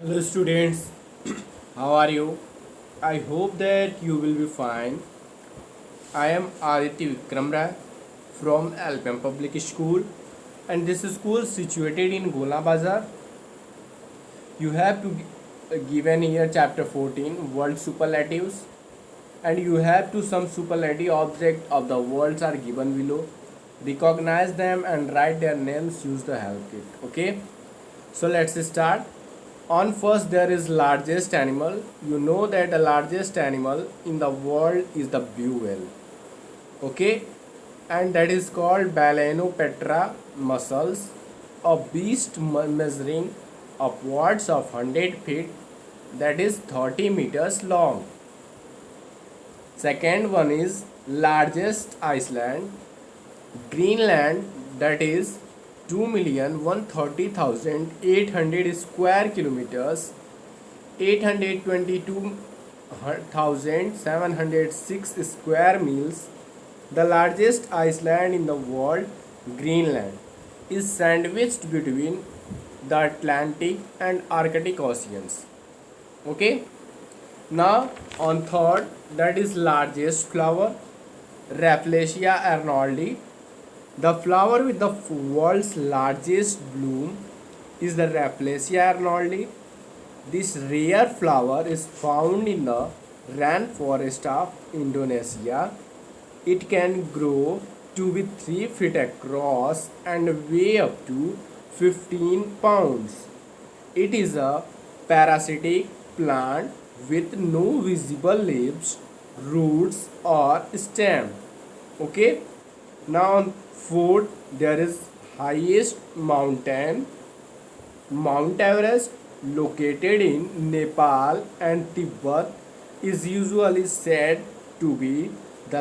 Hello students, how are you? I hope that you will be fine. I am Aditya Vikram Rai from Alpam Public School, and this school is situated in Gola Bazar. You have to given here chapter 14 world superlatives, and you have to some superlative object of the worlds are given below. Recognize them and write their names. Use the help kit. Okay, so let's start. On first there is largest animal. You know that the largest animal in the world is the blue whale. Okay, and that is called Balanopetra mussels, a beast measuring upwards of 100 feet, that is 30 meters long. Second one is largest island, Greenland, that is 2,130,800 square kilometers, 822,706 square miles. The largest island in the world, Greenland, is sandwiched between the Atlantic and Arctic Oceans. Okay. Now on third, that is largest flower, Rafflesia arnoldi. The flower with the world's largest bloom is the Rafflesia arnoldi. This rare flower is found in the rainforest of Indonesia. It can grow to be 3 feet across and weigh up to 15 pounds. It is a parasitic plant with no visible leaves, roots or stem. Okay. Now on fourth there is highest mountain, Mount Everest, located in Nepal and Tibet, is usually said to be the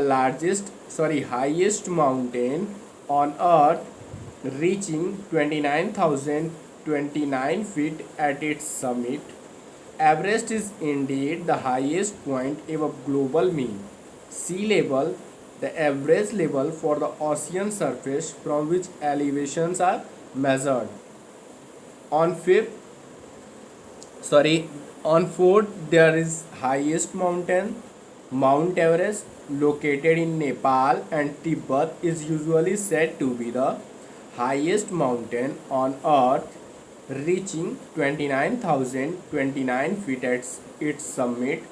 highest mountain on earth, reaching 29,029 feet at its summit. Everest is indeed the highest point above global mean sea level, the average level for the ocean surface from which elevations are measured. On fifth, on fourth, there is highest mountain, Mount Everest, located in Nepal and Tibet, is usually said to be the highest mountain on earth, reaching 29,029 feet at its summit.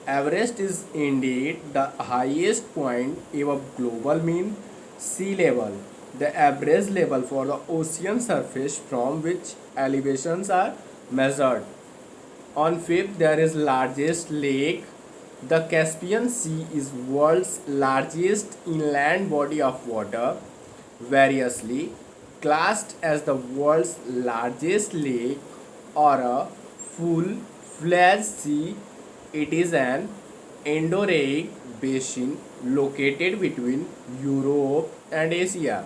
Everest is indeed the highest point above global mean sea level, the average level for the ocean surface from which elevations are measured. On fifth, there is largest lake. The Caspian Sea is world's largest inland body of water, variously classed as the world's largest lake or a full-fledged sea. It is an endorheic basin located between Europe and Asia.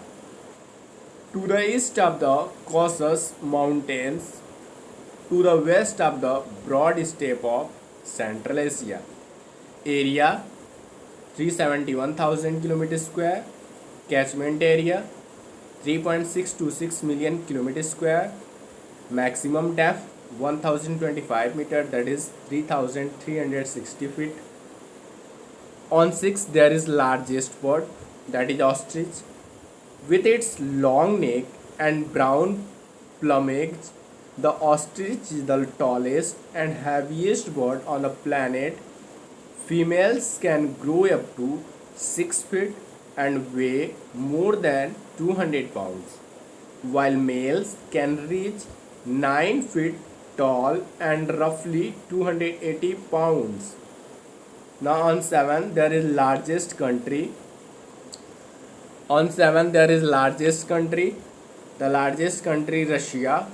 To the east of the Caucasus Mountains, to the west of the broad steppe of Central Asia. Area 371,000 km square. Catchment area 3.626 million km square. Maximum depth 1025 meter, that is 3360 feet. On 6 there is largest bird, that is ostrich. With its long neck and brown plumage, the ostrich is the tallest and heaviest bird on the planet. Females can grow up to 6 feet and weigh more than 200 pounds, while males can reach 9 feet tall and roughly 280 pounds. Now on 7 there is largest country. On 7 there is largest country. The largest country, Russia,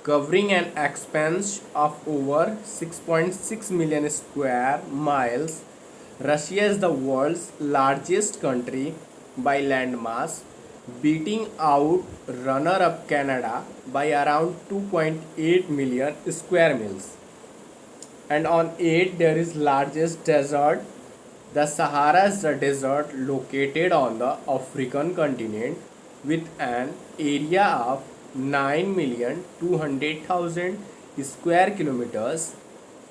covering an expanse of over 6.6 million square miles. Russia is the world's largest country by land mass, beating out runner-up Canada by around 2.8 million square miles. And on 8 there is largest desert. The Sahara is the desert located on the African continent with an area of 9,200,000 square kilometers.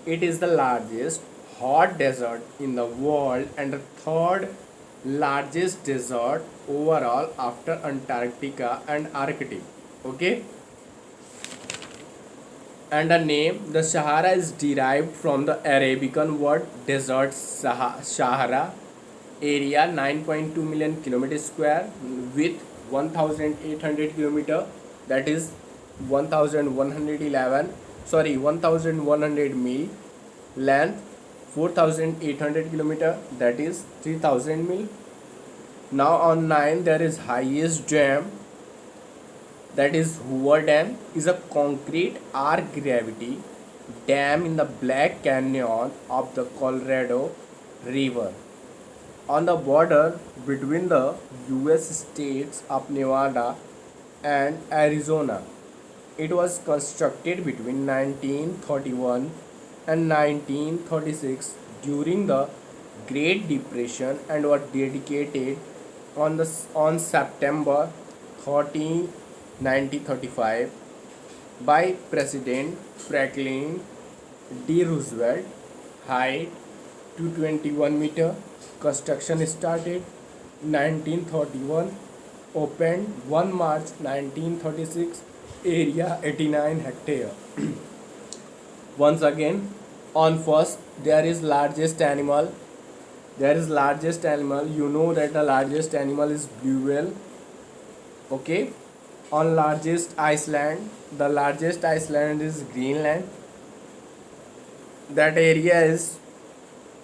It is the largest hot desert in the world and the third largest desert overall after Antarctica and Arctic. Okay, and the name the Sahara is derived from the Arabican word desert Sahara, area 9.2 million kilometers square with 1800 kilometer, that is 1111, sorry, 1100 mil, length 4800 kilometer, that is 3000 mil. Now on 9 there is highest dam, that is Hoover Dam, is a concrete arc gravity dam in the Black Canyon of the Colorado River on the border between the US states of Nevada and Arizona. It was constructed between 1931 and 1936 during the Great Depression and was dedicated on September 13, 1935 by President Franklin D. Roosevelt. Height 221 meter. Construction started 1931. Opened 1 March 1936. Area 89 hectare. Once again, on first there is largest animal. You know that the largest animal is blue whale. Okay. On largest Iceland, the largest island is Greenland. That area is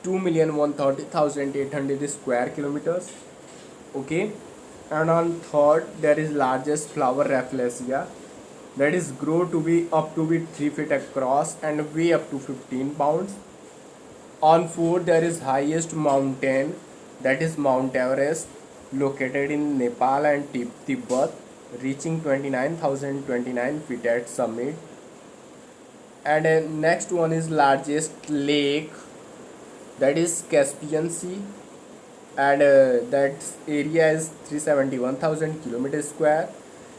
2,130,800 square kilometers. Okay, and on third there is largest flower Rafflesia, that is grow to be up to be 3 feet across and weigh up to 15 pounds. On fourth there is highest mountain, that is Mount Everest, located in Nepal and Tibet, reaching 29,029 feet at summit. And next one is largest lake, that is Caspian Sea, and that area is 371,000 kilometers square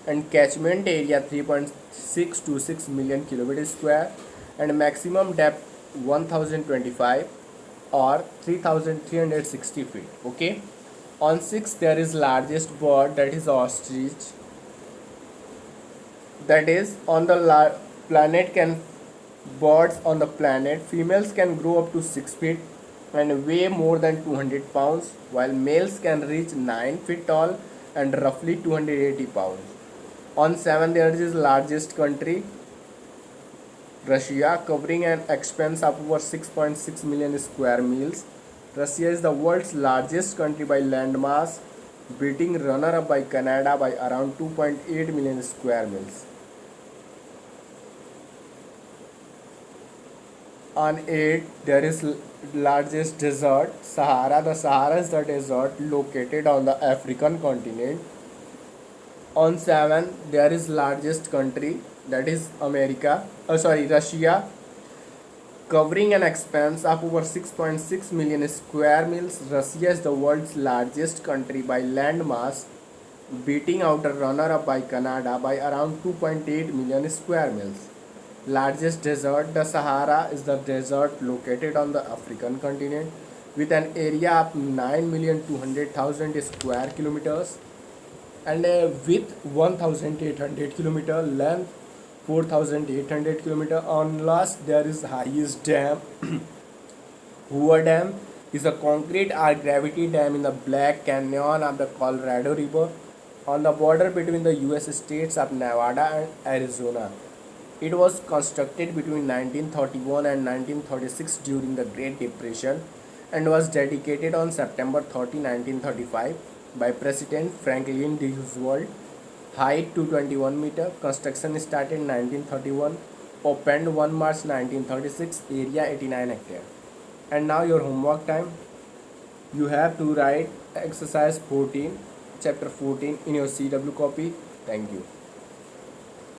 and catchment area 3.626 million kilometers square and maximum depth 1025 or 3360 feet. Okay, on 6 there is largest bird, that is ostrich, that is on the planet can birds on the planet, females can grow up to 6 feet and weigh more than 200 pounds, while males can reach 9 feet tall and roughly 280 pounds. On 7 there is largest country, Russia, covering an expanse of over 6.6 million square miles. Russia is the world's largest country by land mass, beating runner-up by Canada by around 2.8 million square miles. On 8 there is largest desert, Sahara. The Sahara is the desert located on the African continent. On 7 there is largest country, that is Russia, covering an expanse of over 6.6 million square miles. Russia is the world's largest country by land mass, beating out a runner-up by Canada by around 2.8 million square miles. Largest desert, the Sahara is the desert located on the African continent with an area of 9,200,000 square kilometers and a width 1,800 kilometer, length 4,800 kilometer. On last there is highest dam, Hoover Dam is a concrete arc gravity dam in the Black Canyon of the Colorado River on the border between the US states of Nevada and Arizona. It was constructed between 1931 and 1936 during the Great Depression and was dedicated on September 30, 1935 by President Franklin D. Roosevelt. Height 221 meter. Construction started in 1931. Opened 1 March 1936. Area 89 hectare. And now your homework time. You have to write exercise 14, chapter 14 in your CW copy. Thank you.